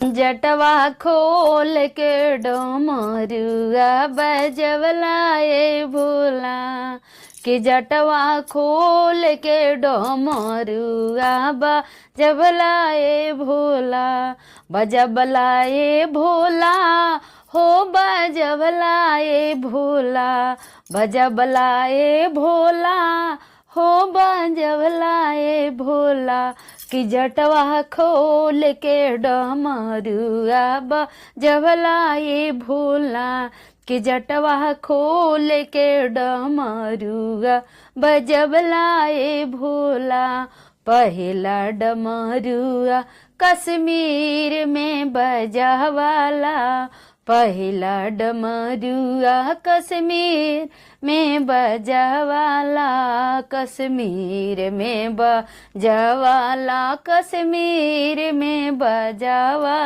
जटवा खोल के डमरुआ बजवलाए भोला कि जटवा खोल के डमरुआ बजवलाए भोला बजवलाए भोला हो बजवलाए भोला बजवलाए भोला हो बजवलाए भोला कि जटवा खोल के डमरुआ बजवलाए भोला कि जटवा खोल के डमरुआ बजवलाए भोला पहला डमरुआ कश्मीर में बजावाला पहला डमरुआ कश्मीर में बजावाला कश्मीर में बजावाला कश्मीर में बजावा